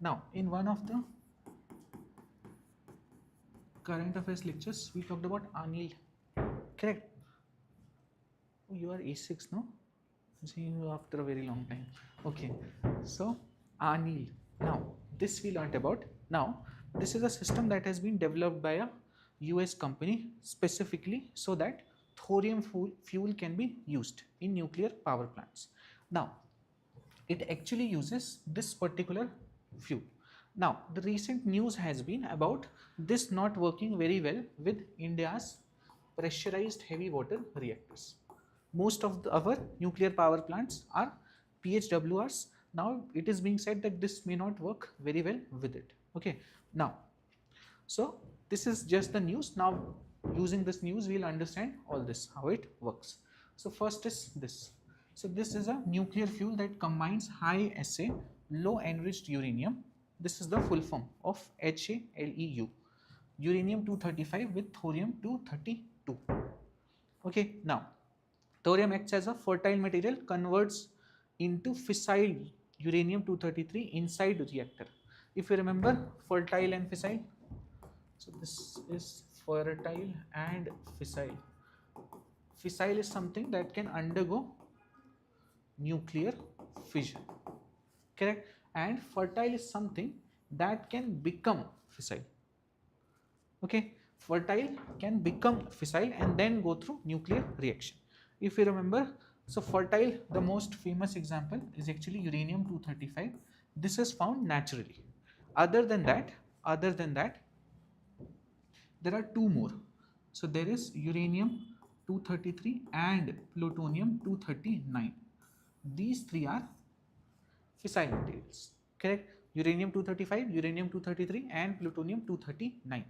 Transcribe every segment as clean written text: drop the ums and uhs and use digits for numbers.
Now, in one of the current affairs lectures, we talked about anil. Correct? Oh, you are A6, no? See you after a very long time. Okay. So, anil. Now, this we learnt about. Now, this is a system that has been developed by a US company specifically so that thorium fuel can be used in nuclear power plants. Now, it actually uses this particular fuel. Now, the recent news has been about this not working very well with India's pressurized heavy water reactors. Most of our nuclear power plants are PHWRs. Now, it is being said that this may not work very well with it. Okay. Now, so this is just the news. Now, using this news, we'll understand all this, how it works. So first is this. So this is a nuclear fuel that combines high assay, low enriched uranium. This is the full form of HALEU, uranium-235 with thorium-232. Okay, now thorium acts as a fertile material, converts into fissile uranium-233 inside the reactor. If you remember fertile and fissile, so this is fertile and fissile. Fissile is something that can undergo nuclear fission, correct? And fertile is something that can become fissile. Okay, fertile can become fissile and then go through nuclear reaction. If you remember, so fertile, the most famous example is actually uranium-235. This is found naturally. Other than that, there are two more. So there is uranium-233 and plutonium-239. These three are fissile materials, correct? Uranium-235, uranium-233 and plutonium-239.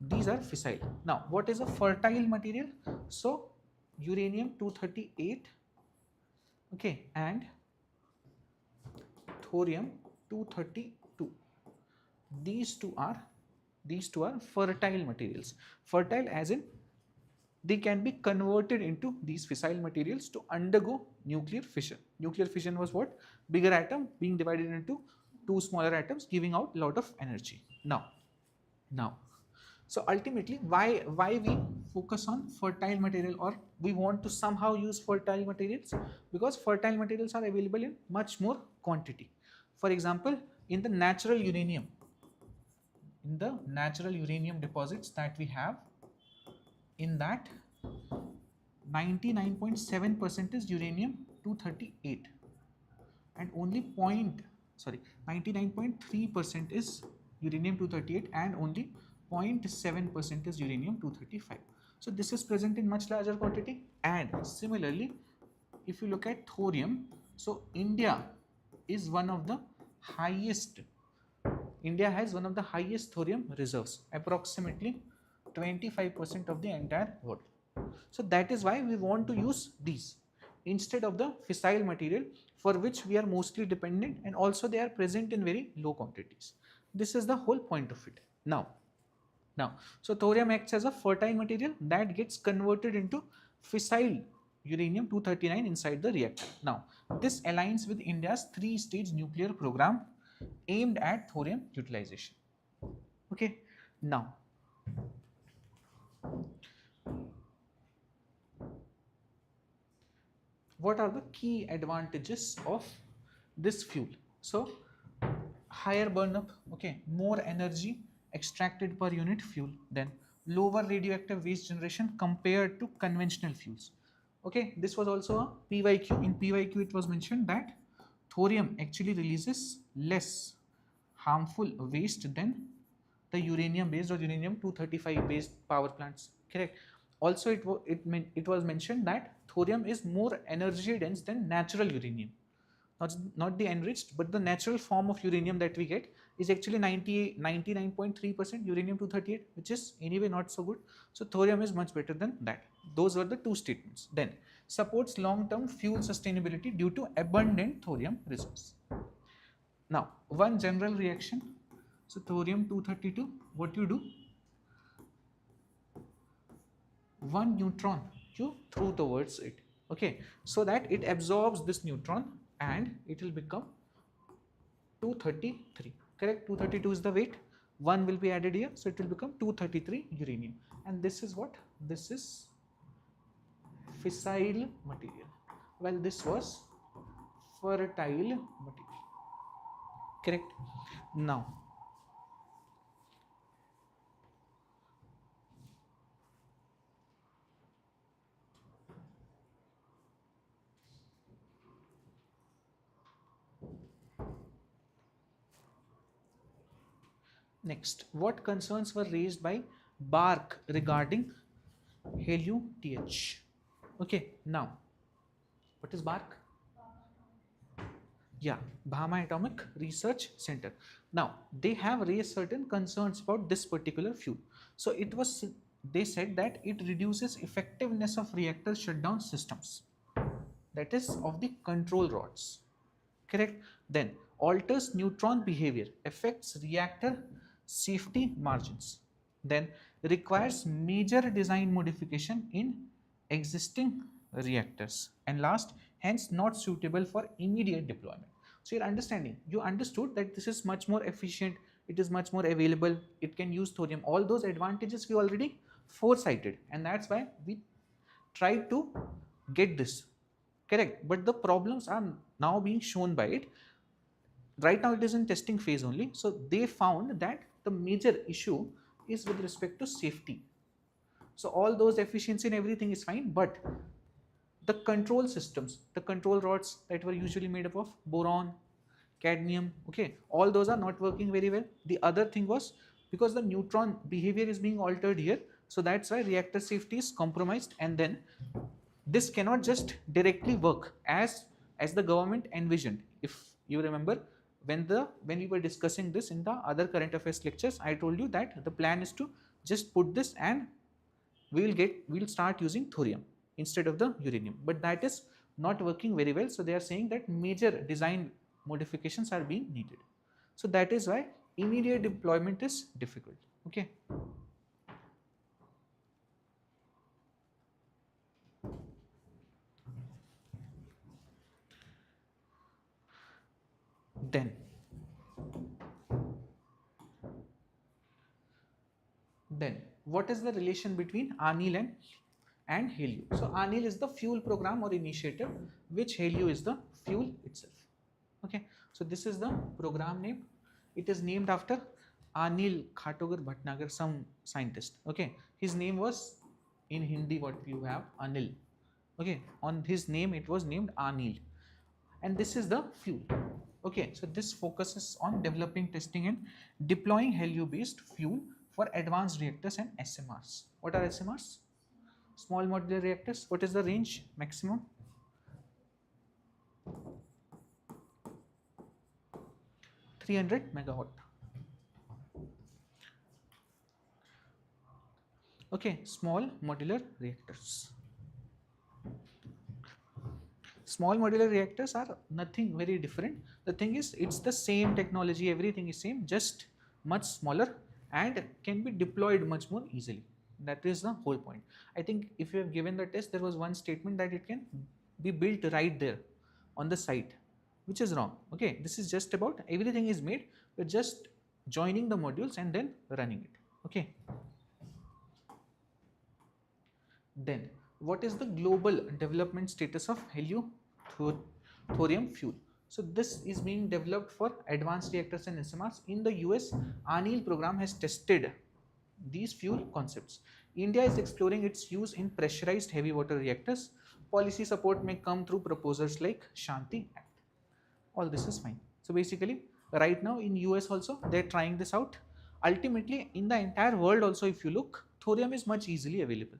These are fissile. Now, what is a fertile material? So, uranium-238, okay, and thorium-232. These two are fertile materials. Fertile as in they can be converted into these fissile materials to undergo nuclear fission. Nuclear fission was what? Bigger atom being divided into two smaller atoms, giving out a lot of energy. Now, so ultimately, why we focus on fertile material, or we want to somehow use fertile materials? Because fertile materials are available in much more quantity. For example, in the natural uranium deposits that we have, in that 99.7% is uranium-238 and only 99.3% is uranium-238 and only 0.7% is uranium-235. So this is present in much larger quantity. And similarly, if you look at thorium, so India has one of the highest thorium reserves, approximately 25% of the entire world. So that is why we want to use these instead of the fissile material, for which we are mostly dependent, and also they are present in very low quantities. This is the whole point of it. Now, so thorium acts as a fertile material that gets converted into fissile uranium-239 inside the reactor. Now, this aligns with India's 3-stage nuclear program aimed at thorium utilization. Okay, now what are the key advantages of this fuel? So, higher burn-up, okay, more energy extracted per unit fuel, then lower radioactive waste generation compared to conventional fuels. Okay, this was also a PYQ. In PYQ, it was mentioned that thorium actually releases less harmful waste than the uranium-based or uranium-235 based power plants. Correct. Also, it was mentioned that thorium is more energy dense than natural uranium. Not the enriched, but the natural form of uranium that we get is actually 99.3% uranium-238, which is anyway not so good. So thorium is much better than that. Those were the two statements. Then, supports long-term fuel sustainability due to abundant thorium reserves. Now, one general reaction. So thorium-232, what you do? One neutron you throw towards it, okay, so that it absorbs this neutron and it will become 233. correct? 232 is the weight, 1 will be added here, so it will become 233 uranium. And this is what? This is fissile material. Well, this was fertile material, correct? Now, next, what concerns were raised by Bark regarding HeliuTH? Okay, now, what is Bark? Yeah, Bhama Atomic Research Center. Now, they have raised certain concerns about this particular fuel. So, they said that it reduces effectiveness of reactor shutdown systems, that is of the control rods, correct? Then, alters neutron behavior, affects reactor safety margins, then requires major design modification in existing reactors, and last, hence not suitable for immediate deployment. So you're understanding, you understood that this is much more efficient, it is much more available, it can use thorium, all those advantages we already foresighted, and that's why we tried to get this, correct? But the problems are now being shown by it. Right now it is in testing phase only, so they found that the major issue is with respect to safety. So all those efficiency and everything is fine, but the control systems, the control rods that were usually made up of boron, cadmium, okay, all those are not working very well. The other thing was because the neutron behavior is being altered here, so that's why reactor safety is compromised, and then this cannot just directly work as the government envisioned. If you remember, when we were discussing this in the other current affairs lectures, I told you that the plan is to just put this and we'll start using thorium instead of the uranium, but that is not working very well. So they are saying that major design modifications are being needed. So that is why immediate deployment is difficult. Okay. Then what is the relation between ANIL and HALEU? So ANIL is the fuel program or initiative, which HALEU is the fuel itself. Okay, so this is the program name. It is named after Anil Khatogar Bhatnagar, some scientist. Okay, his name was in Hindi what you have Anil. Okay, on his name it was named Anil, and this is the fuel. Okay, so this focuses on developing, testing, and deploying HALEU-based fuel for advanced reactors and SMRs. What are SMRs? Small modular reactors. What is the range maximum? 300 megawatt. Okay, small modular reactors. Small modular reactors are nothing very different. The thing is, it's the same technology, everything is same, just much smaller and can be deployed much more easily. That is the whole point. I think if you have given the test, there was one statement that it can be built right there on the site, which is wrong. Okay, this is just about everything is made, we're just joining the modules and then running it. Okay. Then what is the global development status of HALEU-thorium fuel? So this is being developed for advanced reactors and SMRs. In the US, ANIL program has tested these fuel concepts. India is exploring its use in pressurized heavy water reactors. Policy support may come through proposals like Shanti Act. All this is fine. So basically, right now in US also, they're trying this out. Ultimately, in the entire world also, if you look, thorium is much easily available.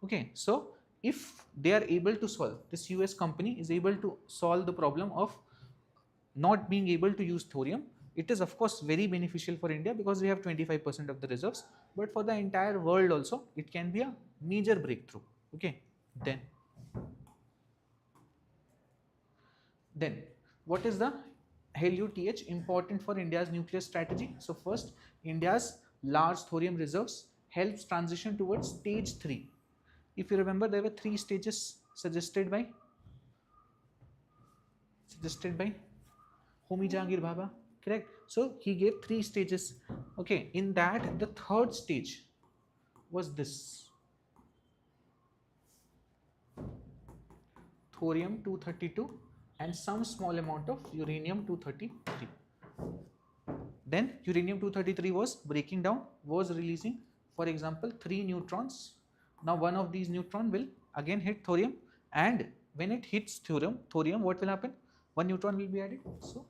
Okay, so if they are able to solve, this US company is able to solve the problem of not being able to use thorium, it is of course very beneficial for India because we have 25% of the reserves, but for the entire world also, it can be a major breakthrough. Okay, then what is the HALEU-TH important for India's nuclear strategy? So first, India's large thorium reserves helps transition towards stage 3. If you remember, there were 3 stages suggested by Homi Jahangir Bhabha, correct? So he gave 3 stages. Okay, in that the third stage was this thorium 232 and some small amount of uranium 233. Then uranium 233 was breaking down, was releasing, for example, 3 neutrons. Now one of these neutron will again hit thorium, and when it hits thorium, what will happen? One neutron will be added, so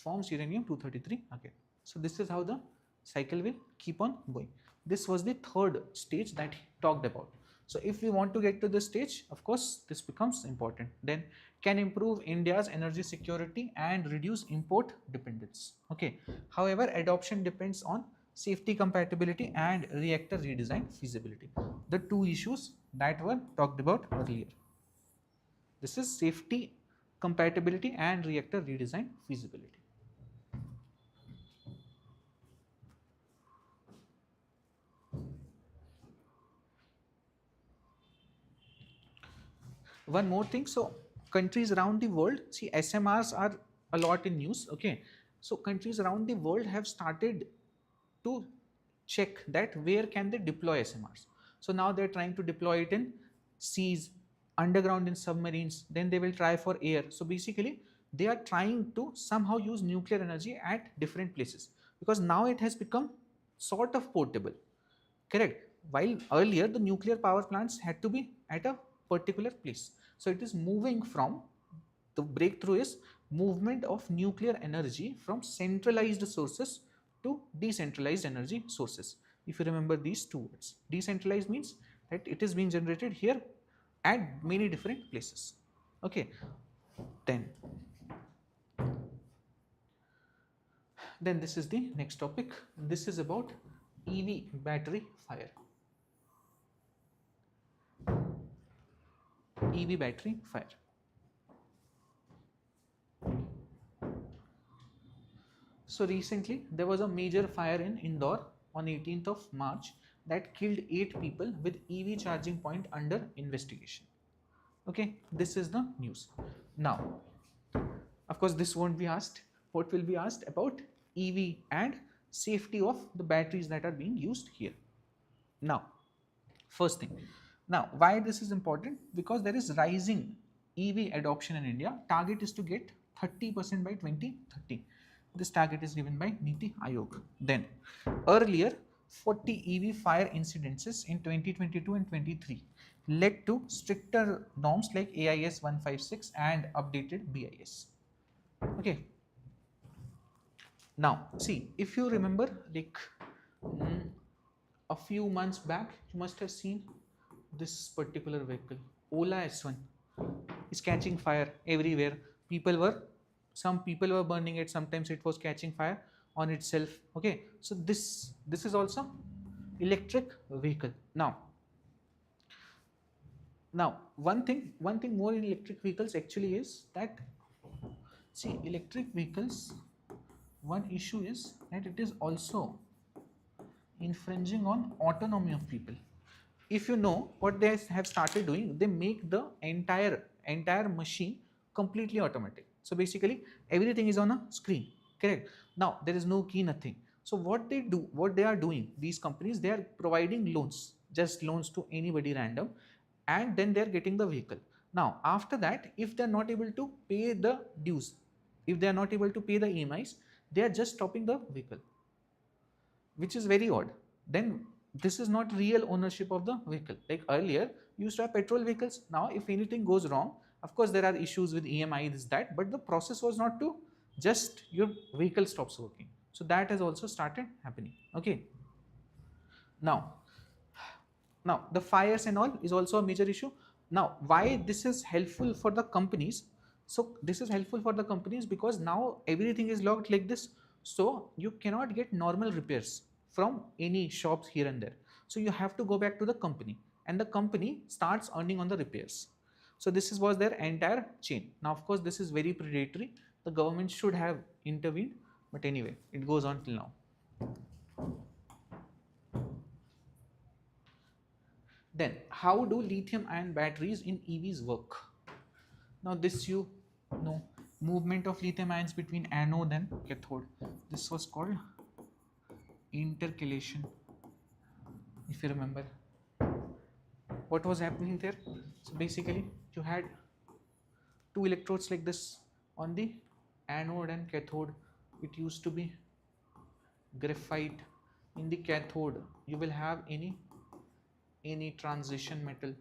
forms uranium 233 again. So this is how the cycle will keep on going. This was the third stage that he talked about. So if we want to get to this stage, of course, this becomes important. Then can improve India's energy security and reduce import dependence. Okay. However, adoption depends on safety compatibility and reactor redesign feasibility. The two issues that were talked about earlier. This is safety compatibility and reactor redesign feasibility. One more thing, so countries around the world, see, SMRs are a lot in news. Okay, so countries around the world have started to check that where can they deploy SMRs. So now they're trying to deploy it in seas, underground in submarines, then they will try for air. So basically they are trying to somehow use nuclear energy at different places, because now it has become sort of portable. Correct. While earlier the nuclear power plants had to be at a particular place. So it is moving from, the breakthrough is movement of nuclear energy from centralized sources to decentralized energy sources. If you remember these two words, decentralized means that it is being generated here at many different places. Okay. Then this is the next topic. This is about EV battery fire. EV battery fire. So recently there was a major fire in Indore on 18th of March that killed 8 people with EV charging point under investigation. Okay, this is the news. Now, of course, this won't be asked. What will be asked about EV and safety of the batteries that are being used here. Now, first thing. Now, why this is important? Because there is rising EV adoption in India. Target is to get 30% by 2030. This target is given by Niti Aayog. Then, earlier, 40 EV fire incidences in 2022 and 23 led to stricter norms like AIS 156 and updated BIS. Okay. Now, see, if you remember, like a few months back, you must have seen this particular vehicle, Ola S1, is catching fire everywhere. Some people were burning it. Sometimes it was catching fire on itself. Okay, so this is also electric vehicle. Now one thing more in electric vehicles actually is that, see, electric vehicles, one issue is that it is also infringing on autonomy of people. If you know what they have started doing, they make the entire machine completely automatic. So basically everything is on a screen. Correct. Now there is no key, nothing. So what they are doing, these companies, they are providing loans, just loans to anybody random, and then they are getting the vehicle. Now after that, if they are not able to pay the dues, if they are not able to pay the EMIs, they are just stopping the vehicle, which is very odd. Then this is not real ownership of the vehicle. Like earlier, you used to have petrol vehicles. Now, if anything goes wrong, of course, there are issues with EMI, this, that, but the process was not to just your vehicle stops working. So that has also started happening. Okay. Now the fires and all is also a major issue. Now, why this is helpful for the companies? So this is helpful for the companies because now everything is logged like this. So you cannot get normal repairs from any shops here and there. So you have to go back to the company, and the company starts earning on the repairs. So this was their entire chain. Now, of course, this is very predatory. The government should have intervened, but anyway, it goes on till now. Then, how do lithium ion batteries in EVs work? Now this you know, movement of lithium ions between anode and cathode. This was called intercalation, if you remember. What was happening there? So basically you had two electrodes like this on the anode and cathode. It used to be graphite. In the cathode you will have any transition metal.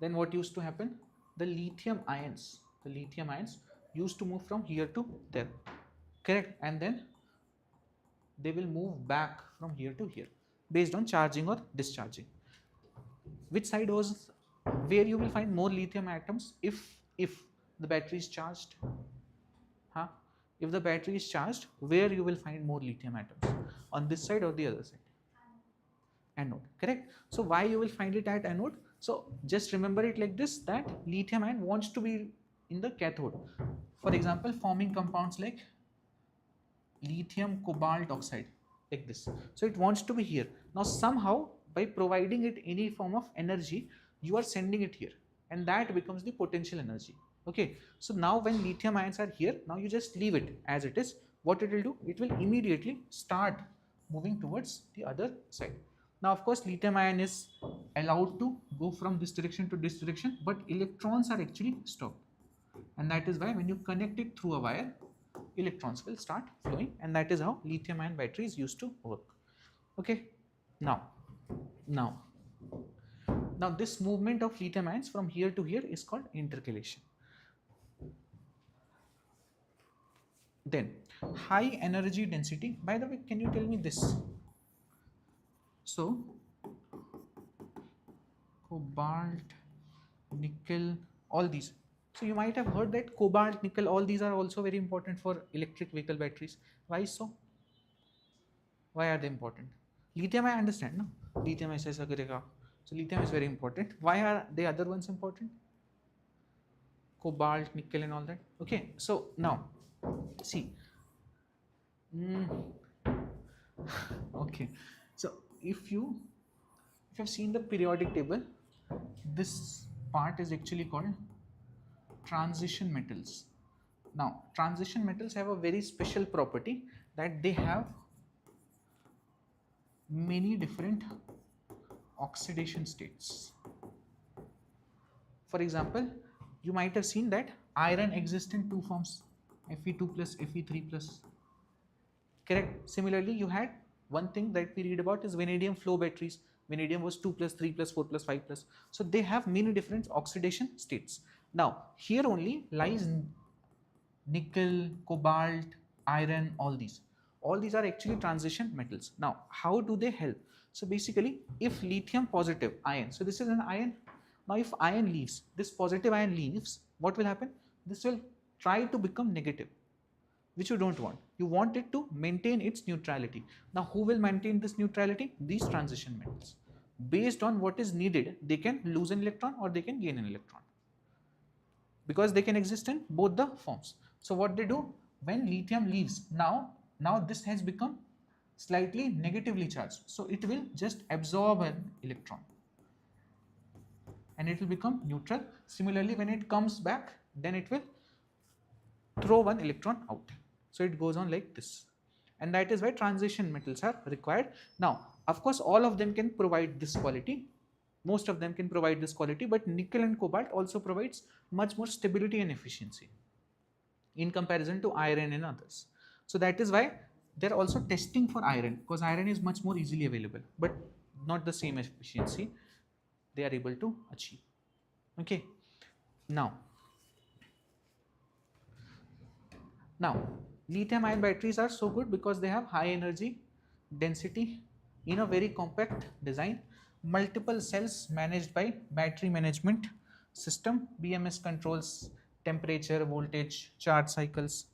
Then what used to happen? The lithium ions used to move from here to there, correct? And then they will move back from here to here based on charging or discharging. Which side was where you will find more lithium atoms if the battery is charged? Huh? If the battery is charged, where you will find more lithium atoms? On this side or the other side? Anode, correct? So why you will find it at anode? So just remember it like this, that lithium ion wants to be in the cathode. For example, forming compounds like lithium cobalt oxide, like this. So it wants to be here. Now somehow by providing it any form of energy, you are sending it here, and that becomes the potential energy. Okay, so now when lithium ions are here, now you just leave it as it is. What it will do? It will immediately start moving towards the other side. Now of course lithium ion is allowed to go from this direction to this direction, but electrons are actually stopped, and that is why when you connect it through a wire, electrons will start flowing, and that is how lithium ion batteries used to work. Okay, now this movement of lithium ions from here to here is called intercalation. Then high energy density. By the way, can you tell me this? So cobalt, nickel, all these. So you might have heard that cobalt, nickel, all these are also very important for electric vehicle batteries. Why so? Why are they important? Lithium I understand, no? Lithium is aisa karega. So lithium is very important. Why are the other ones important? Cobalt, nickel and all that. Okay, so now see. Okay, so if you have seen the periodic table, this part is actually called transition metals. Now transition metals have a very special property that they have many different oxidation states. For example, you might have seen that iron exists in two forms, Fe2 plus Fe3 plus, correct? Similarly, you had one thing that we read about is vanadium flow batteries. Vanadium was 2 plus 3 plus 4 plus 5 plus. So they have many different oxidation states. Now here only lies nickel, cobalt, iron, all these are actually transition metals. Now how do they help? So basically, if lithium positive ion, so this is an ion. Now if ion leaves, this positive ion leaves, what will happen? This will try to become negative, which you don't want. You want it to maintain its neutrality. Now who will maintain this neutrality? These transition metals. Based on what is needed, they can lose an electron or they can gain an electron, because they can exist in both the forms. So what they do, when lithium leaves, now this has become slightly negatively charged, so it will just absorb an electron and it will become neutral. Similarly, when it comes back, then it will throw one electron out. So it goes on like this, and that is why transition metals are required. Now of course all of them can provide this quality, most of them can provide this quality, but nickel and cobalt also provides much more stability and efficiency in comparison to iron and others. So that is why they're also testing for iron, because iron is much more easily available, but not the same efficiency they are able to achieve. Okay, now lithium ion batteries are so good because they have high energy density in a very compact design. Multiple cells managed by battery management system. BMS controls temperature, voltage, charge cycles,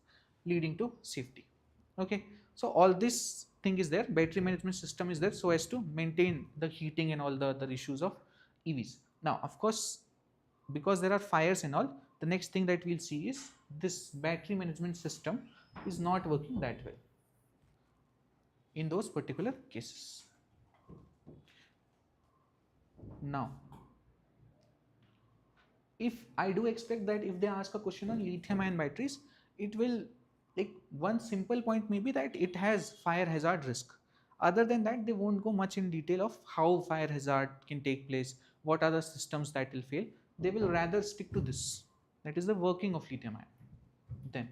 leading to safety. Okay, so all this thing is there. Battery management system is there so as to maintain the heating and all the other issues of EVs. Now of course, because there are fires and all, the next thing that we'll see is this battery management system is not working that well in those particular cases. Now if I do expect that if they ask a question on lithium ion batteries, it will, like, one simple point may be that it has fire hazard risk. Other than that, they won't go much in detail of how fire hazard can take place, what are the systems that will fail. They will rather stick to this. That is the working of lithium ion.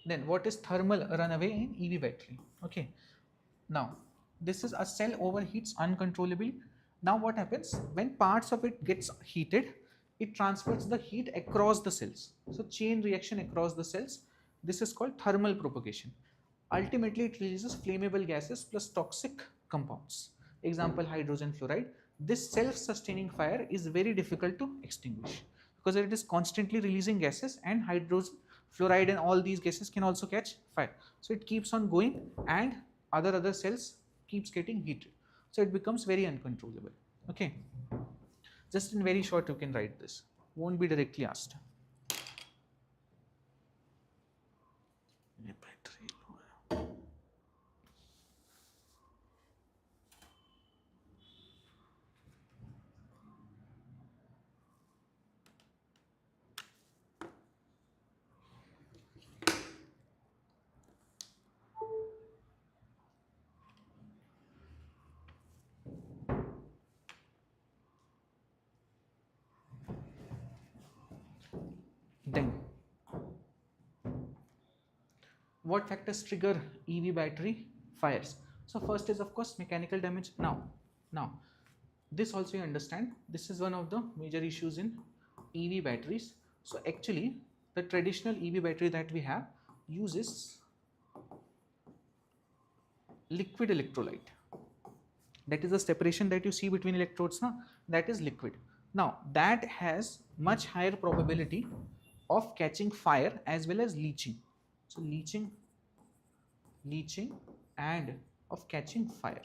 Then what is thermal runaway in EV battery? Okay. Now, this is a cell overheats uncontrollably. Now what happens when parts of it gets heated, it transfers the heat across the cells. So chain reaction across the cells. This is called thermal propagation. Ultimately, it releases flammable gases plus toxic compounds. Example, hydrogen fluoride. This self-sustaining fire is very difficult to extinguish because it is constantly releasing gases, and hydrogen fluoride and all these gases can also catch fire. So it keeps on going, and other cells keeps getting heated. So it becomes very uncontrollable. Okay. Just in very short, you can write this. Won't be directly asked. Then, what factors trigger EV battery fires? So first is of course mechanical damage. Now this also you understand, this is one of the major issues in EV batteries. So actually the traditional EV battery that we have uses liquid electrolyte. That is the separation that you see between electrodes, na? That is liquid. Now that has much higher probability of catching fire as well as leaching. So leaching and of catching fire.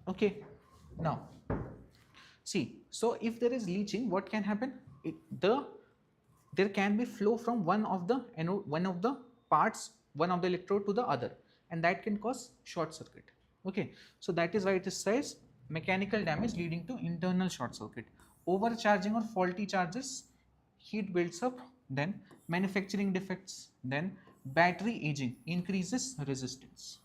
Okay. Now see, so if there is leaching, what can happen? There can be flow from one of the parts, one of the electrode to the other, and that can cause short circuit. Okay, so that is why it says mechanical damage leading to internal short circuit. Overcharging or faulty charges, heat builds up, then manufacturing defects, then battery aging increases resistance.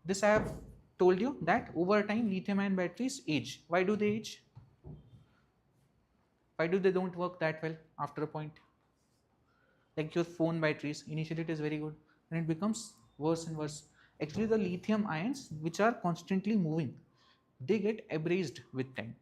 This I have told you that over time lithium ion batteries age. Why do they age? Why do they don't work that well after a point? Like your phone batteries, initially it is very good, and it becomes worse and worse. Actually, the lithium ions, which are constantly moving, they get abrased with time.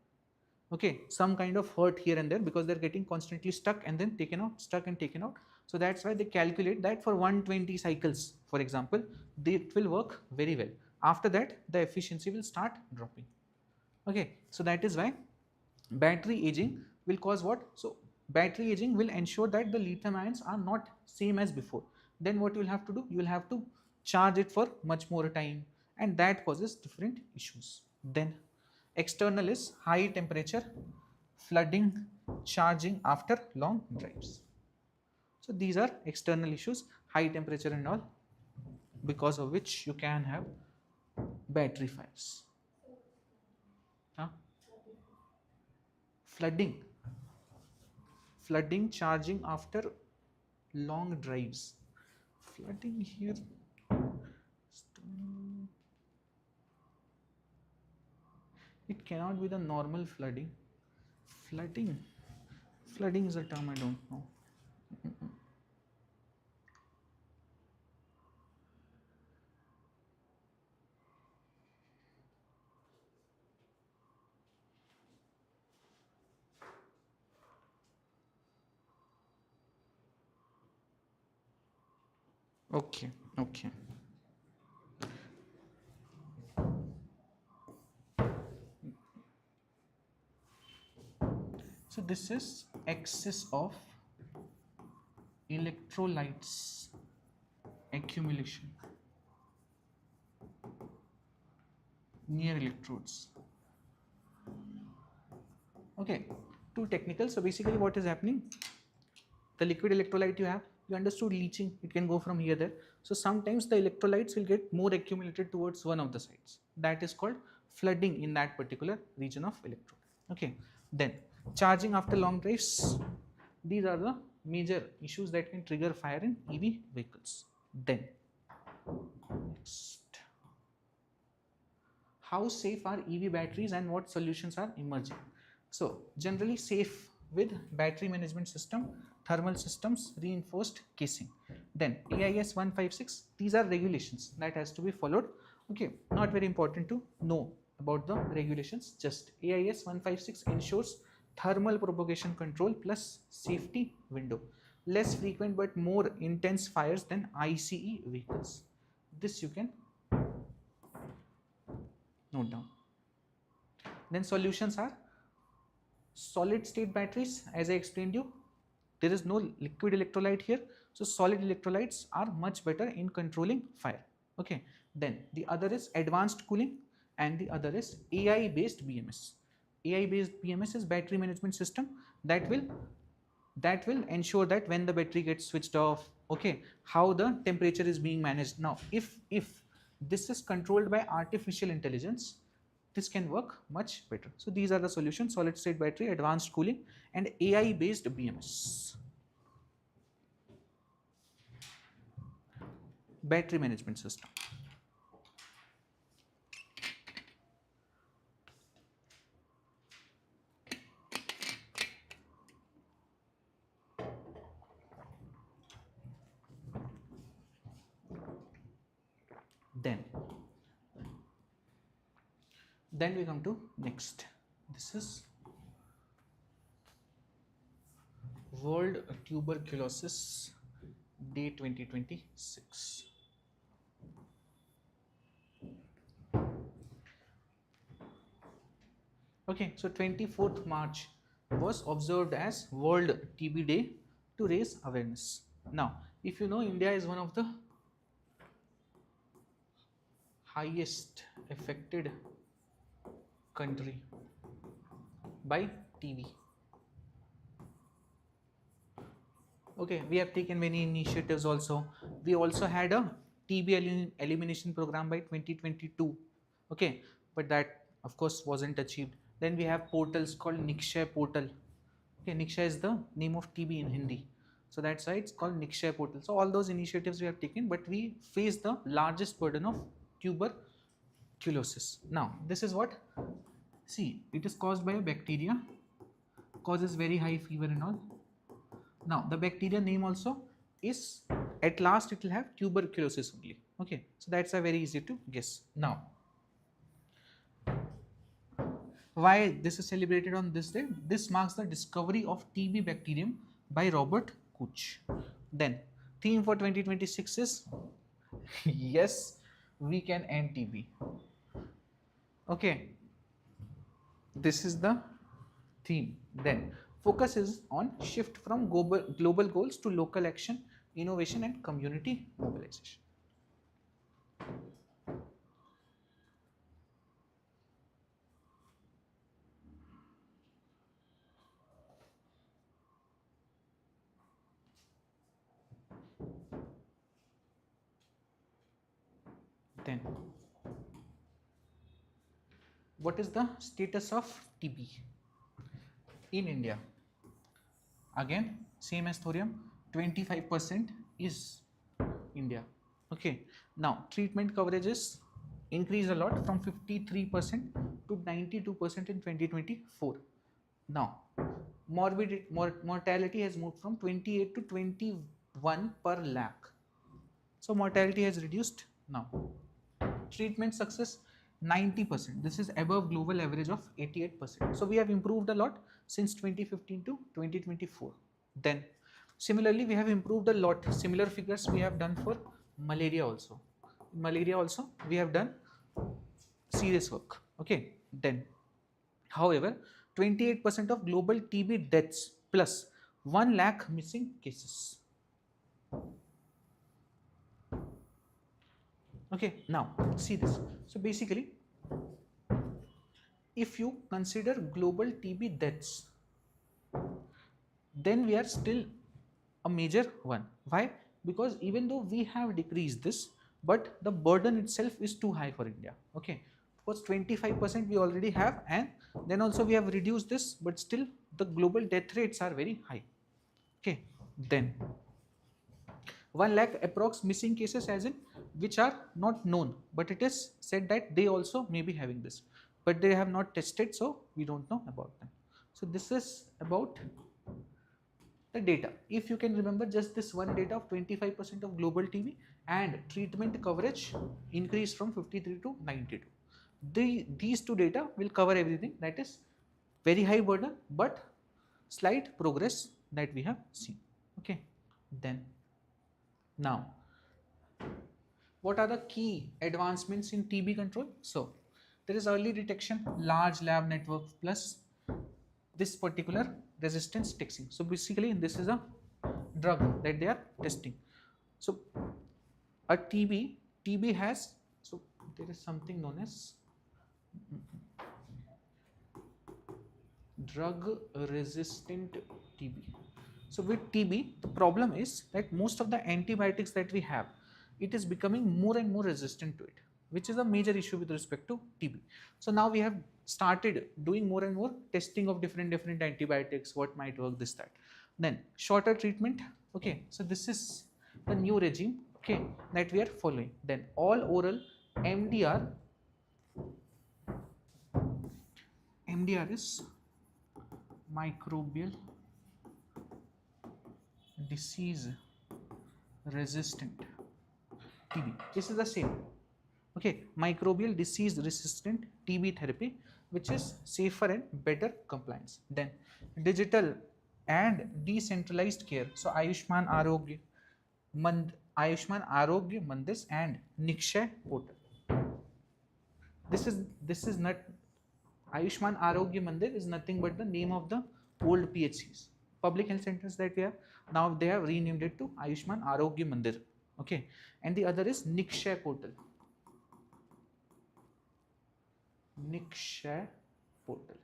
Okay, some kind of hurt here and there because they're getting constantly stuck and then taken out, stuck and taken out. So that's why they calculate that for 120 cycles, for example, it will work very well. After that, the efficiency will start dropping. Okay, so that is why battery aging will cause what? So battery aging will ensure that the lithium ions are not same as before. Then what you will have to do? You will have to charge it for much more time, and that causes different issues. Then external is high temperature, flooding, charging after long drives. So these are external issues, high temperature and all, because of which you can have battery fires. Huh? Flooding, charging after long drives. Flooding here. It cannot be the normal flooding. Flooding is a term I don't know. Okay. So this is excess of electrolytes accumulation near electrodes. Okay, too technical. So basically what is happening, the liquid electrolyte you have, you understood leaching, it can go from here there. So sometimes the electrolytes will get more accumulated towards one of the sides. That is called flooding in that particular region of electrode. Okay. Then charging after long drives. These are the major issues that can trigger fire in EV vehicles. Then next, how safe are EV batteries and what solutions are emerging? So generally safe with battery management system, thermal systems, reinforced casing. Then AIS 156, these are regulations that has to be followed. Okay, not very important to know about the regulations. Just AIS 156 ensures thermal propagation control plus safety window. Less frequent but more intense fires than ICE vehicles. This you can note down. Then solutions are solid state batteries. As I explained you, there is no liquid electrolyte here, so solid electrolytes are much better in controlling fire. Okay, then the other is advanced cooling and the other is AI based BMS. AI based BMS is battery management system that will ensure that when the battery gets switched off, okay, how the temperature is being managed. Now if this is controlled by artificial intelligence, this can work much better. So these are the solutions: solid state battery, advanced cooling and AI based BMS. Battery management system. Then we come to next. This is World Tuberculosis Day 2026. Okay, so 24th March was observed as World TB Day to raise awareness. Now, if you know, India is one of the highest affected country by TB. Okay, we have taken many initiatives also. We also had a TB elimination program by 2022. Okay, but that of course wasn't achieved. Then we have portals called Nikshay portal. Okay, Nikshay is the name of TB in Hindi. So that's why it's called Nikshay portal. So all those initiatives we have taken, but we face the largest burden of tuberculosis. Now, this is what, see, it is caused by a bacteria, causes very high fever and all. Now, the bacteria name also is, at last it will have tuberculosis only. Okay, so that's a very easy to guess. Now, why this is celebrated on this day? This marks the discovery of TB bacterium by Robert Koch. Then, theme for 2026 is yes, we can end TB. Okay, this is the theme. Then, focus is on shift from global goals to local action, innovation and community mobilization. Then, what is the status of TB in India? Again, same as thorium, 25% is India. Okay, now treatment coverages increased a lot from 53% to 92% in 2024. Now, mortality has moved from 28 to 21 per lakh. So mortality has reduced now. Treatment success 90%. This is above global average of 88%. So we have improved a lot since 2015 to 2024. Then similarly, we have improved a lot. Similar figures we have done for malaria also. In malaria also we have done serious work. Okay. Then, however, 28% of global TB deaths plus 1 lakh missing cases. Okay, now see this. So basically, if you consider global TB deaths, then we are still a major one. Why? because even though we have decreased this, but the burden itself is too high for India. Okay, because 25% we already have, and then also we have reduced this, but still the global death rates are very high. Okay, then 1 lakh approx missing cases, as in which are not known, but it is said that they also may be having this, but they have not tested, so we don't know about them. So this is about the data. If you can remember just this one data of 25% of global TB and treatment coverage increased from 53 to 92. These two data will cover everything, that is very high burden but slight progress that we have seen. Okay, then now what are the key advancements in TB control? So there is early detection, large lab network, plus this particular resistance testing. So basically this is a drug that they are testing. So a TB has, so there is something known as drug resistant TB. So with TB, the problem is that most of the antibiotics that we have, it is becoming more and more resistant to it, which is a major issue with respect to TB. So now we have started doing more and more testing of different antibiotics, what might work, this, that. Then shorter treatment. Okay, so this is the new regime, okay, that we are following. Then all oral MDR is microbial disease resistant TB. This is the same. Okay, microbial disease resistant TB therapy, which is safer and better compliance. Then digital and decentralized care. So Ayushman Arogya Mandis and Nikshay portal. This is not Ayushman Arogya Mandir is nothing but the name of the old PHCs, public health centers that we have. Now they have renamed it to Ayushman Arogya Mandir. Okay, and the other is Nikshay portal. Nikshay portal.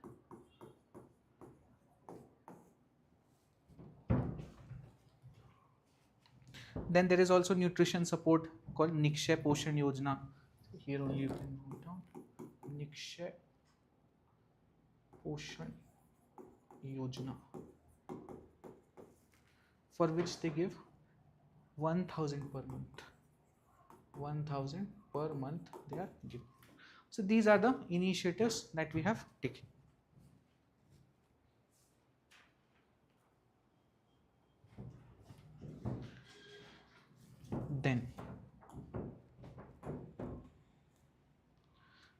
Then there is also nutrition support called Nikshay Poshan Yojana. Here only you can note down Nikshay Poshan Yojana, for which they give 1,000 per month. 1,000 per month they are giving. So these are the initiatives that we have taken.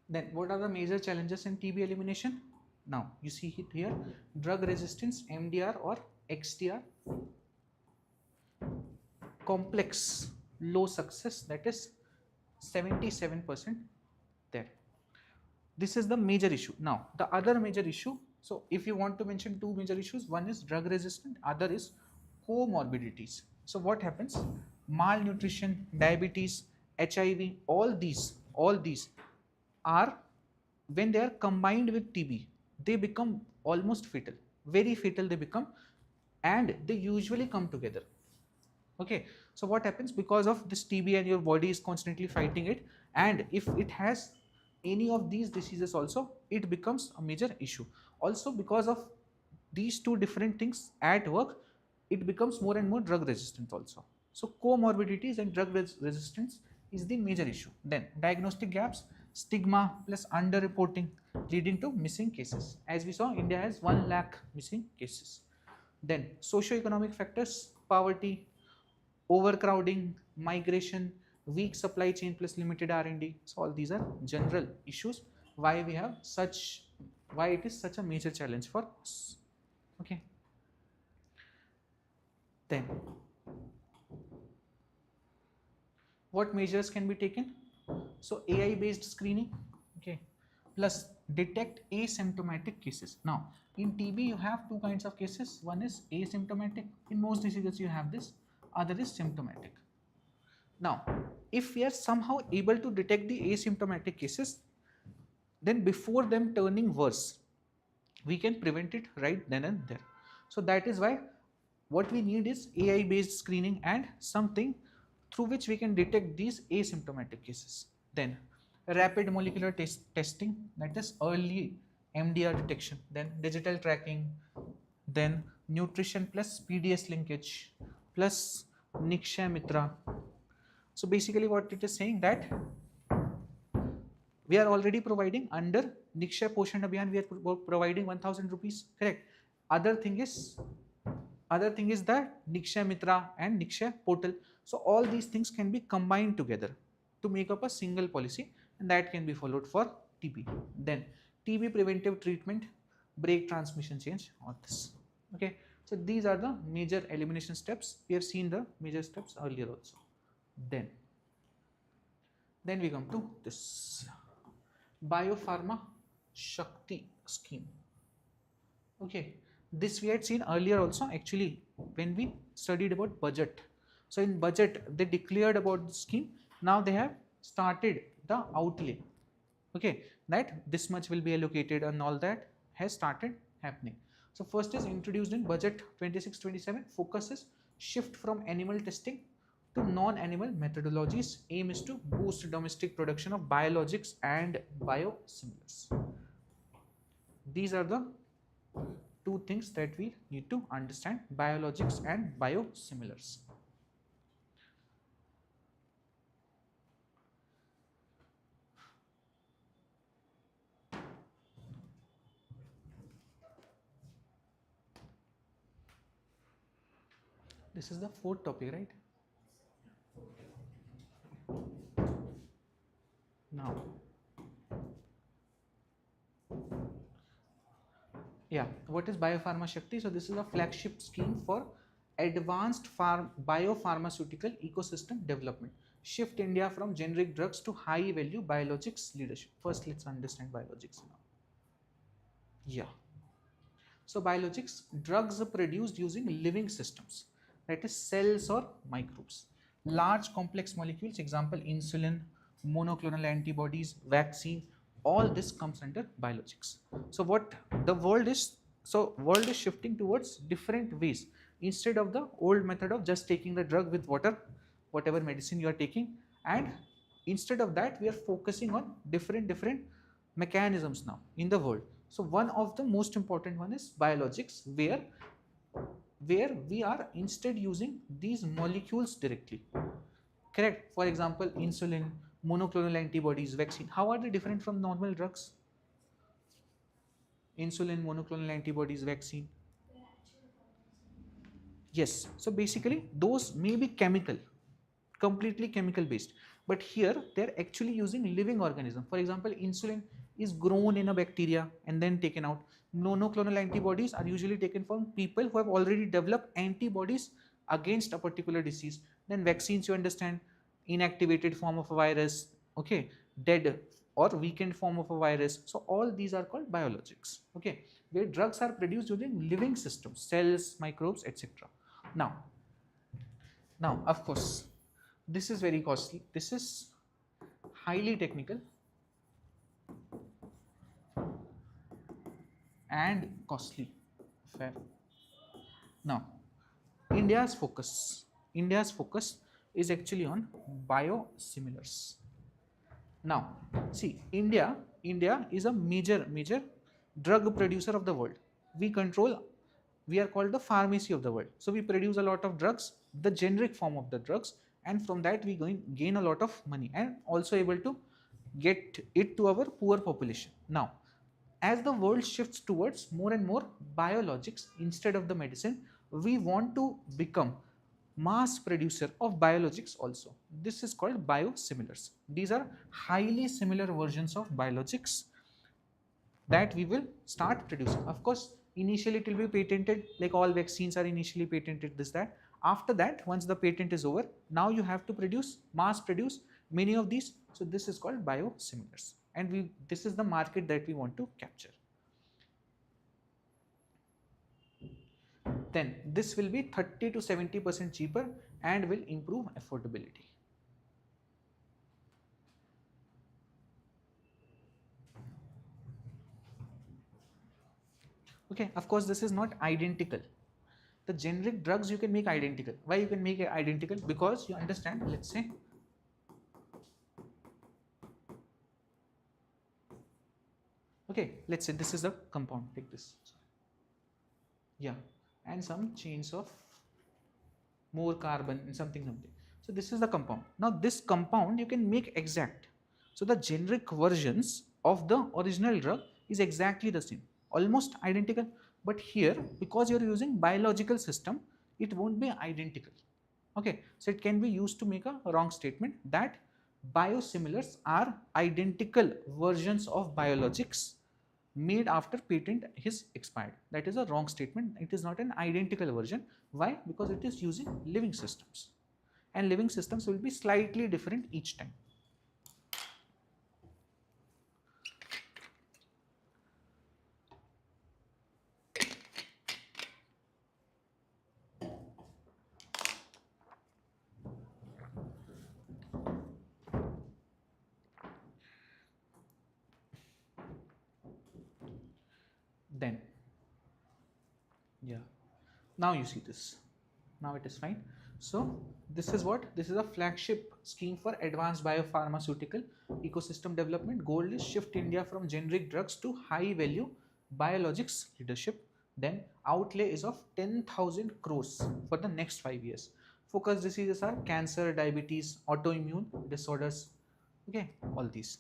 Then what are the major challenges in TB elimination? Now you see it here, drug resistance, MDR or XDR, complex, low success, that is 77% there. This is the major issue. Now the other major issue, so if you want to mention two major issues, one is drug resistant, other is comorbidities. So what happens? Malnutrition, diabetes, HIV, all these are, when they are combined with TB, they become almost fatal, very fatal they become, and they usually come together. Okay, so what happens? Because of this TB and your body is constantly fighting it, and if it has any of these diseases also, it becomes a major issue. Also because of these two different things at work, it becomes more and more drug resistant also. So comorbidities and drug resistance is the major issue. Then diagnostic gaps, stigma plus underreporting leading to missing cases. As we saw, India has 1 lakh missing cases. Then socio-economic factors, poverty, overcrowding, migration, weak supply chain plus limited R&D. So all these are general issues why it is such a major challenge for us. Okay. Then what measures can be taken? So AI based screening, okay, plus detect asymptomatic cases. Now in TB you have two kinds of cases. One is asymptomatic, in most diseases you have this, other is symptomatic. Now if we are somehow able to detect the asymptomatic cases, then before them turning worse, we can prevent it right then and there. So that is why what we need is AI based screening and something through which we can detect these asymptomatic cases. Then rapid molecular testing, that is early MDR detection, then digital tracking, then nutrition plus PDS linkage plus Nikshay Mitra. So basically what it is saying that we are already providing under Nikshay Poshan Abhiyan, we are providing 1000 rupees, correct? Other thing is the Nikshay Mitra and Nikshay portal. So all these things can be combined together to make up a single policy, and that can be followed for TB. Then TB preventive treatment, break transmission change, all this. Okay, so these are the major elimination steps. We have seen the major steps earlier also. Then we come to this Biopharma Shakti scheme. Okay, this we had seen earlier also actually when we studied about budget. So in budget they declared about the scheme. Now they have started the outlay. Okay, that this much will be allocated and all that has started happening. So first is introduced in budget 26-27, focuses shift from animal testing to non-animal methodologies. Aim is to boost domestic production of biologics and biosimilars. These are the two things that we need to understand: biologics and biosimilars. This is the fourth topic, right? Now, yeah, what is Biopharma Shakti? So this is a flagship scheme for advanced biopharmaceutical ecosystem development. Shift India from generic drugs to high value biologics leadership. First, let's understand biologics now. Yeah. So biologics, drugs are produced using living systems, that is cells or microbes. Large complex molecules, example insulin, monoclonal antibodies, vaccine, all this comes under biologics. So what the world is, world is shifting towards different ways. Instead of the old method of just taking the drug with water, whatever medicine you are taking, and instead of that we are focusing on different mechanisms now in the world. So one of the most important one is biologics, where we are instead using these molecules directly, correct? For example, insulin, monoclonal antibodies, vaccine. How are they different from normal drugs? Insulin, monoclonal antibodies, vaccine. Yes, so basically those may be chemical, completely chemical based, but here they're actually using living organism. For example, insulin is grown in a bacteria and then taken out. Monoclonal antibodies are usually taken from people who have already developed antibodies against a particular disease. Then vaccines, you understand, inactivated form of a virus, okay, dead or weakened form of a virus. So all these are called biologics, okay, where drugs are produced using living systems, cells, microbes, etc. Now of course this is very costly, this is highly technical and costly affair. Now India's focus is actually on biosimilars. Now see, India is a major drug producer of the world. We are called the pharmacy of the world. So we produce a lot of drugs, the generic form of the drugs, and from that we gain a lot of money and also able to get it to our poor population. Now as the world shifts towards more and more biologics instead of the medicine, we want to become mass producer of biologics also. This is called biosimilars. These are highly similar versions of biologics that we will start producing. Of course, initially it will be patented, like all vaccines are initially patented, this, that. After that, once the patent is over, now you have to mass produce many of these. So this is called biosimilars. And this is the market that we want to capture. Then this will be 30 to 70% cheaper and will improve affordability. Okay, of course this is not identical. The generic drugs you can make identical. Why you can make it identical? Because you understand, let's say, okay, let's say this is the compound, take this, yeah, and some chains of more carbon and something. So this is the compound. Now this compound you can make exact. So the generic versions of the original drug is exactly the same, almost identical. But here, because you are using biological system, it won't be identical. Okay, so it can be used to make a wrong statement that biosimilars are identical versions of biologics made after patent is expired. That is a wrong statement. It is not an identical version. Why? Because it is using living systems, and living systems will be slightly different each time. Then, yeah, now you see this. Now it is fine. So this is what? This is a flagship scheme for advanced biopharmaceutical ecosystem development. Goal is shift India from generic drugs to high value biologics leadership. Then outlay is of 10,000 crores for the next 5 years. Focus diseases are cancer, diabetes, autoimmune disorders, okay, all these,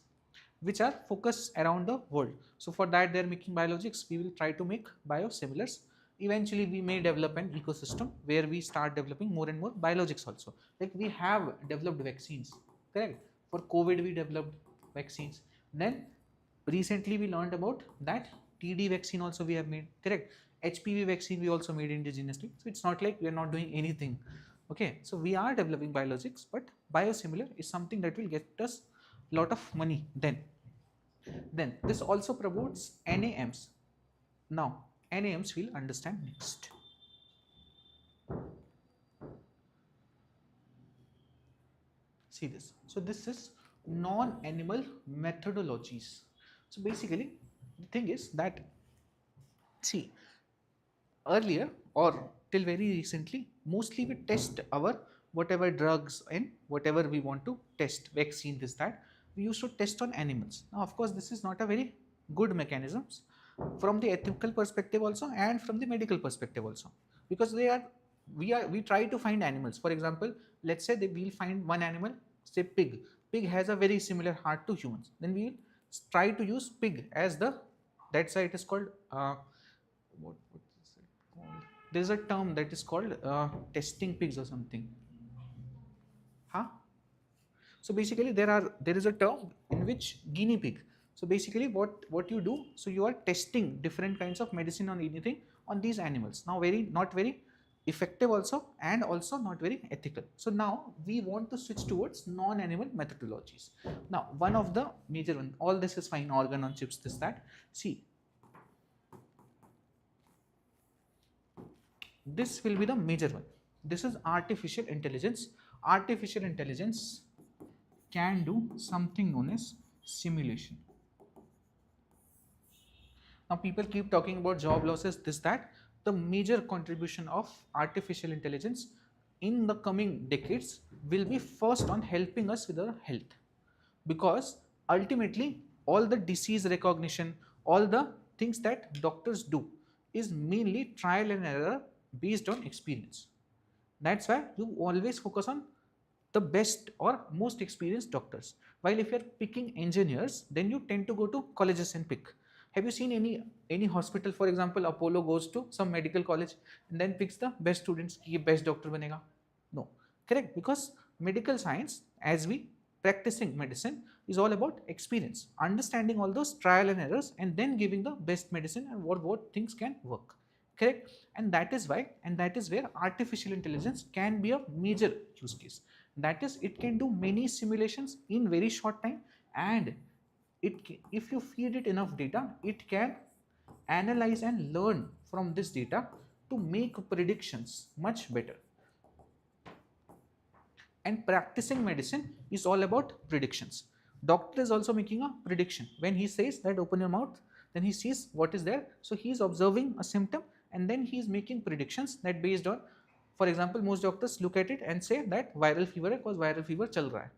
which are focused around the world. So for that they are making biologics. We will try to make biosimilars. Eventually we may develop an ecosystem where we start developing more and more biologics also. Like we have developed vaccines, correct? For COVID we developed vaccines. Then recently we learned about that TD vaccine also we have made, correct? HPV vaccine we also made indigenously. So it's not like we are not doing anything. Okay, so we are developing biologics, but biosimilar is something that will get us a lot of money. Then this also promotes NAMs. Now NAMs we'll understand next. See this. So this is non-animal methodologies. So basically the thing is that, see, earlier or till very recently, mostly we test our whatever drugs and whatever we want to test, vaccine, this, that, we used to test on animals. Now of course this is not a very good mechanisms from the ethical perspective also and from the medical perspective also, because we try to find animals. For example, let's say that we'll find one animal, say pig has a very similar heart to humans, then we will try to use pig as the, that's why it is called what is it called? There is a term that is called testing pigs or something. Huh? So basically there is a term in which guinea pig. So basically what you do, so you are testing different kinds of medicine on anything on these animals. Now not very effective also, and also not very ethical. So now we want to switch towards non-animal methodologies. Now one of the major one, all this is fine, organ on chips, this, that. See, this will be the major one. This is artificial intelligence. Artificial intelligence can do something known as simulation. Now people keep talking about job losses, this, that. The major contribution of artificial intelligence in the coming decades will be first on helping us with our health, because ultimately all the disease recognition, all the things that doctors do is mainly trial and error based on experience. That's why you always focus on the best or most experienced doctors. While if you're picking engineers, then you tend to go to colleges and pick. Have you seen any hospital, for example, Apollo goes to some medical college and then picks the best students, ki best doctor banega? No, correct? Because medical science, as we practicing medicine, is all about experience, understanding all those trial and errors, and then giving the best medicine and what things can work, correct? And that is why, and that is where artificial intelligence can be a major use case. That is, it can do many simulations in very short time, and if you feed it enough data, it can analyze and learn from this data to make predictions much better. And practicing medicine is all about predictions. Doctor is also making a prediction. When he says that open your mouth, then he sees what is there. So he is observing a symptom and then he is making predictions that based on, for example, most doctors look at it and say that viral fever है because viral fever चल रहा है.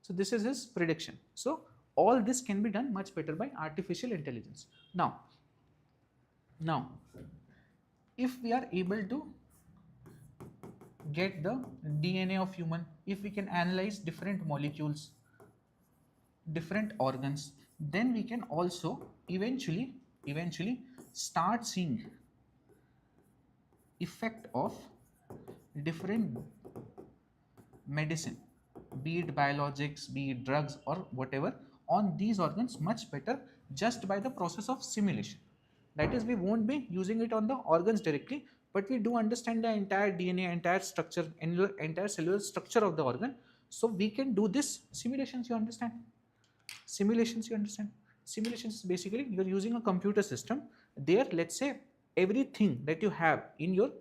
So this is his prediction. So all this can be done much better by artificial intelligence. Now, if we are able to get the DNA of human, if we can analyze different molecules, different organs, then we can also eventually start seeing effect of different medicine, be it biologics, be it drugs or whatever, on these organs much better just by the process of simulation. That is, we won't be using it on the organs directly, but we do understand the entire DNA, entire structure, entire cellular structure of the organ. So we can do this simulations, you understand? Simulations is basically you're using a computer system. There, let's say everything that you have in your,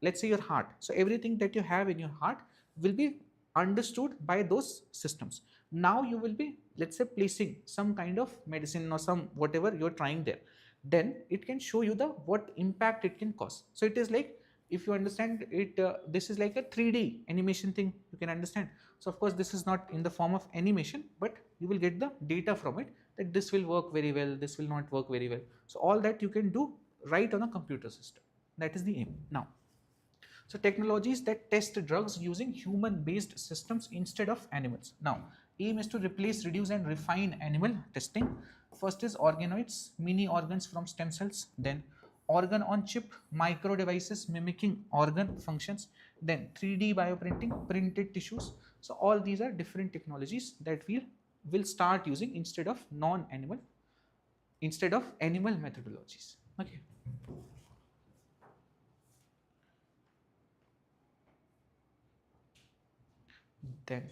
let's say your heart. So everything that you have in your heart will be understood by those systems. Now you will be, let's say, placing some kind of medicine or some whatever you're trying there. Then it can show you the what impact it can cause. So it is like, if you understand it, this is like a 3D animation thing, you can understand. So of course this is not in the form of animation, but you will get the data from it that this will work very well, this will not work very well. So all that you can do right on a computer system. That is the aim. Now, so technologies that test drugs using human based systems instead of animals. Now, aim is to replace, reduce and refine animal testing. First is organoids, mini organs from stem cells. Then organ on chip, micro devices mimicking organ functions. Then 3D bioprinting, printed tissues. So all these are different technologies that we will start using instead of animal methodologies. Okay. Then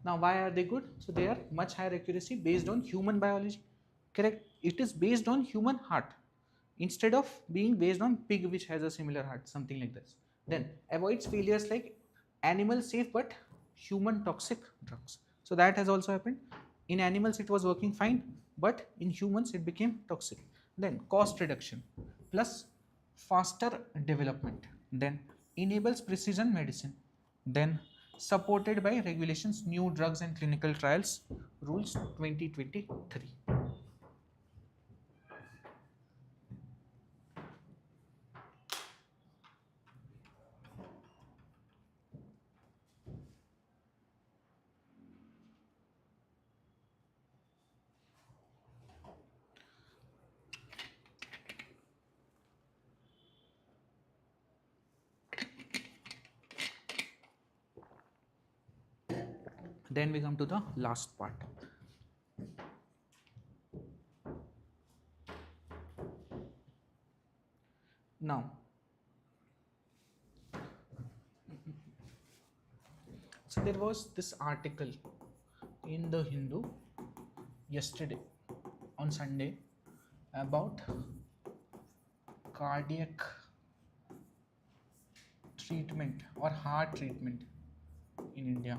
now why are they good? So they are much higher accuracy based on human biology. Correct? It is based on human heart instead of being based on pig which has a similar heart, something like this. Then avoids failures like animal safe but human toxic drugs. So that has also happened. In animals it was working fine, but in humans it became toxic. Then cost reduction plus faster development. Then enables precision medicine. Then supported by regulations, new drugs and clinical trials rules 2023. Then we come to the last part. Now, so there was this article in the Hindu yesterday on Sunday about cardiac treatment or heart treatment in India.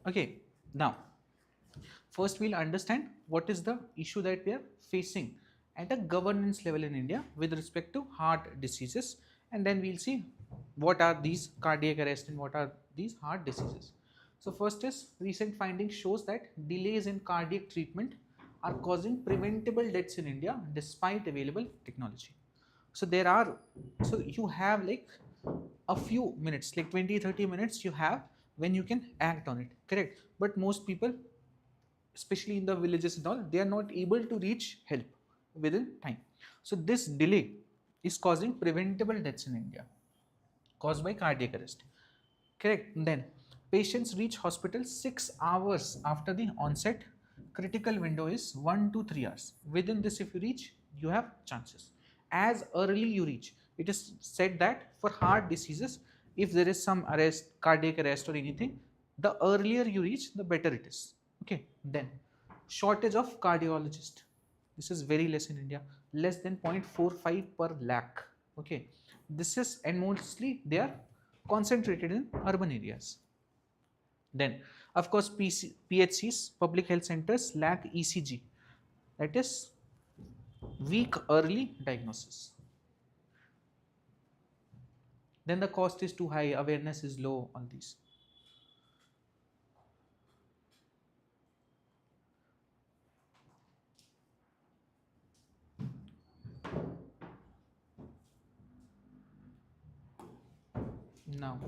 Okay, now first we'll understand what is the issue that we are facing at a governance level in India with respect to heart diseases, and then we'll see what are these cardiac arrest and what are these heart diseases. So first is recent findings shows that delays in cardiac treatment are causing preventable deaths in India despite available technology. So you have like a few minutes, like 20-30 minutes you have when you can act on it, correct? But most people, especially in the villages and all, they are not able to reach help within time. So this delay is causing preventable deaths in India caused by cardiac arrest, correct? Then patients reach hospital 6 hours after the onset. Critical window is 1 to 3 hours. Within this, if you reach, you have chances. As early you reach, it is said that for heart diseases, if there is some arrest, cardiac arrest or anything, the earlier you reach, the better it is. Okay. Then shortage of cardiologist. This is very less in India, less than 0.45 per lakh. Okay. This is, and mostly they are concentrated in urban areas. Then, of course, PHCs, public health centers, lack ECG, that is weak early diagnosis. Then the cost is too high, awareness is low, all these. Now,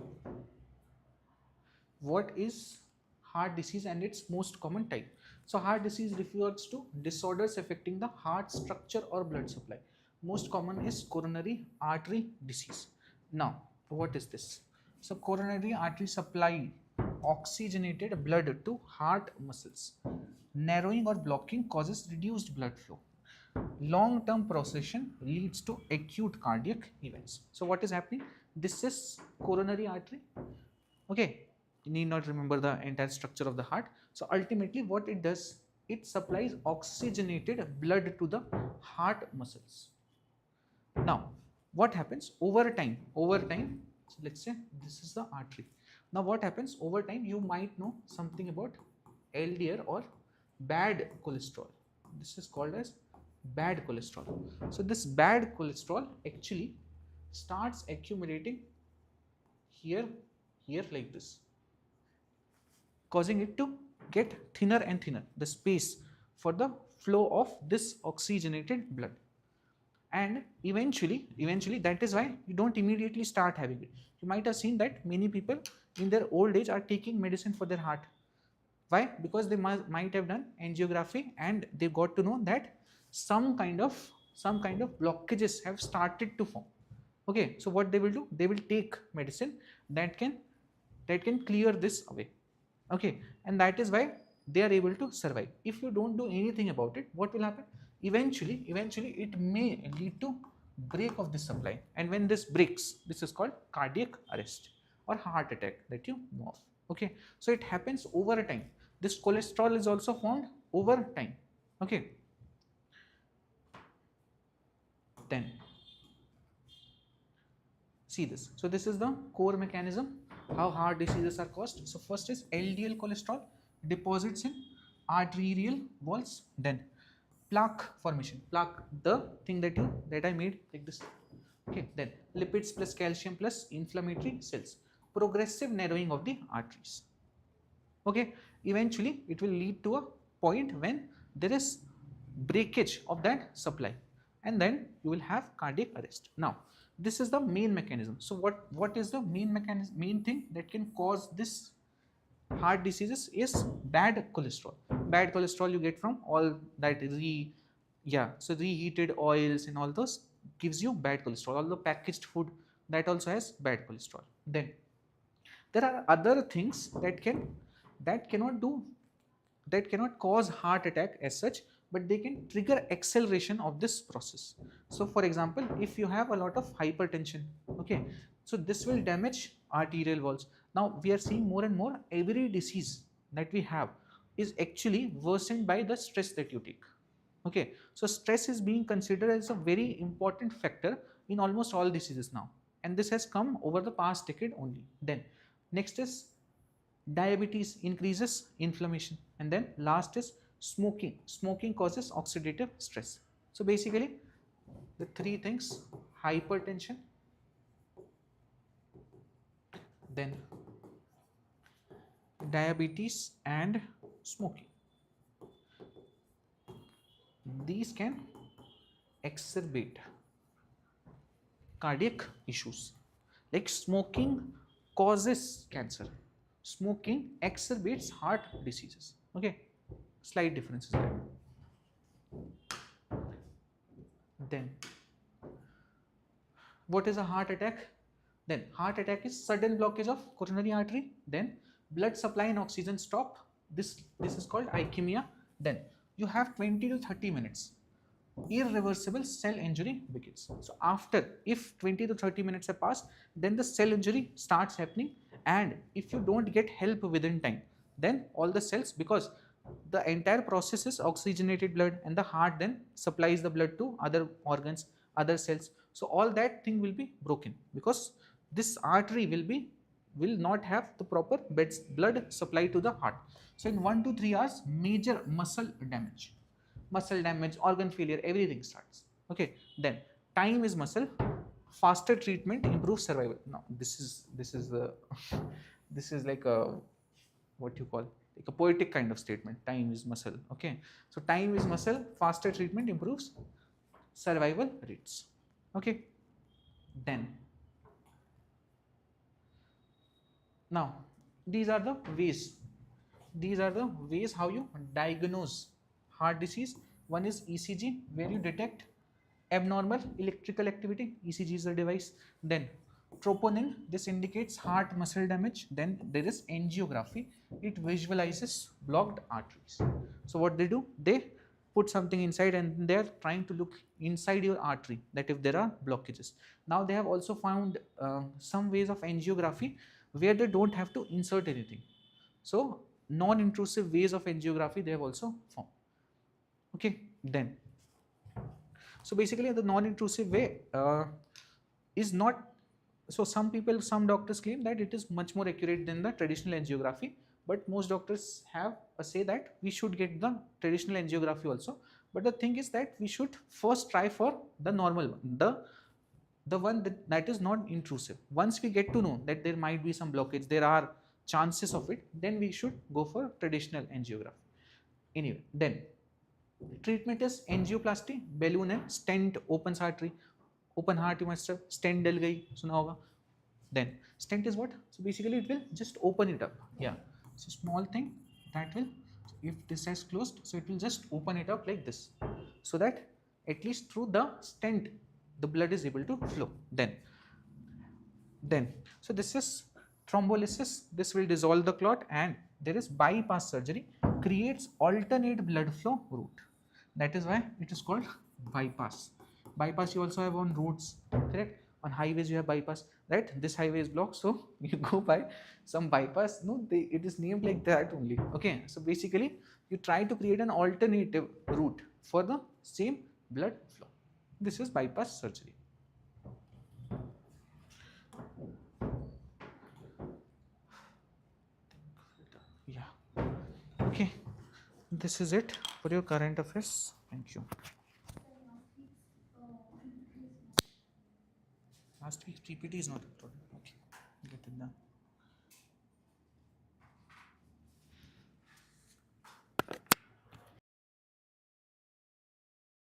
what is heart disease and its most common type? So heart disease refers to disorders affecting the heart structure or blood supply. Most common is coronary artery disease. Now, what is this? So coronary artery supply oxygenated blood to heart muscles. Narrowing or blocking causes reduced blood flow. Long-term procession leads to acute cardiac events. So what is happening? This is coronary artery. Okay, you need not remember the entire structure of the heart. So ultimately what it does, it supplies oxygenated blood to the heart muscles. Now what happens over time, so let's say this is the artery. Now what happens over time, you might know something about LDL or bad cholesterol. This is called as bad cholesterol. So this bad cholesterol actually starts accumulating here like this, causing it to get thinner and thinner, the space for the flow of this oxygenated blood. And eventually that is why you don't immediately start having it. You might have seen that many people in their old age are taking medicine for their heart. Why? Because they might have done angiography and they got to know that some kind of blockages have started to form. Okay, so what they will do, they will take medicine that can clear this away. Okay, and that is why they are able to survive. If you don't do anything about it, what will happen? Eventually it may lead to break of the supply, and when this breaks, this is called cardiac arrest or heart attack that you know of. Okay, so it happens over a time. This cholesterol is also formed over time. Okay, then see this. So this is the core mechanism how heart diseases are caused. So first is LDL cholesterol deposits in arterial walls. Then plaque formation, plaque, the thing that I made like this. Okay, then lipids plus calcium plus inflammatory cells, progressive narrowing of the arteries. Okay, eventually it will lead to a point when there is breakage of that supply, and then you will have cardiac arrest. Now this is the main mechanism. So what is the main thing that can cause this heart diseases is bad cholesterol. Bad cholesterol you get from all that so reheated oils and all those gives you bad cholesterol. All the packaged food, that also has bad cholesterol. Then there are other things that cannot cause heart attack as such, but they can trigger acceleration of this process. So for example, if you have a lot of hypertension, okay, so this will damage arterial walls. Now we are seeing more and more every disease that we have is actually worsened by the stress that you take. Okay, so stress is being considered as a very important factor in almost all diseases now, and this has come over the past decade only. Then next is diabetes increases inflammation, and then last is smoking causes oxidative stress. So basically the three things: hypertension, then diabetes and smoking, these can exacerbate cardiac issues. Like smoking causes cancer, smoking exacerbates heart diseases. Okay, slight differences there. Then what is a heart attack? Then heart attack is sudden blockage of coronary artery, then blood supply and oxygen stop. This is called ischemia. Then you have 20 to 30 minutes, irreversible cell injury begins. So after, if 20 to 30 minutes have passed, then the cell injury starts happening, and if you don't get help within time, then all the cells, because the entire process is oxygenated blood, and the heart then supplies the blood to other organs, other cells, so all that thing will be broken, because this artery will not have the proper blood supply to the heart. So in 1 to 3 hours, major muscle damage, organ failure, everything starts. Okay, then time is muscle. Faster treatment improves survival. Now this is this is like a, what you call, like a poetic kind of statement. Time is muscle. Okay, so time is muscle. Faster treatment improves survival rates. Okay, then now these are the ways. These are the ways how you diagnose heart disease. One is ECG, where you detect abnormal electrical activity. ECG is the device. Then troponin, this indicates heart muscle damage. Then there is angiography, it visualizes blocked arteries. So what they do, they put something inside and they are trying to look inside your artery, that if there are blockages. Now they have also found some ways of angiography where they don't have to insert anything. So non-intrusive ways of angiography they have also found. Okay, then so basically the non-intrusive way is not, so some doctors claim that it is much more accurate than the traditional angiography, but most doctors have a say that we should get the traditional angiography also. But the thing is that we should first try for the normal one, the one that is not intrusive. Once we get to know that there might be some blockage, there are chances of it, then we should go for traditional angiography. Anyway, then treatment is angioplasty, balloon and stent opens artery. Open heart you must have, stent डल गई सुना होगा. Then stent is what? So basically it will just open it up. Yeah, so small thing that will, if this is closed, so it will just open it up like this, so that at least through the stent the blood is able to flow. Then so this is thrombolysis, this will dissolve the clot, and there is bypass surgery, creates alternate blood flow route. That is why it is called bypass. Bypass you also have on roads, correct? On highways you have bypass, right? This highway is blocked, so you go by some bypass. No, it is named like that only. Okay, so basically you try to create an alternative route for the same blood flow. This is bypass surgery. Yeah. Okay, this is it for your current affairs. Thank you. Last week's PPT is not recorded.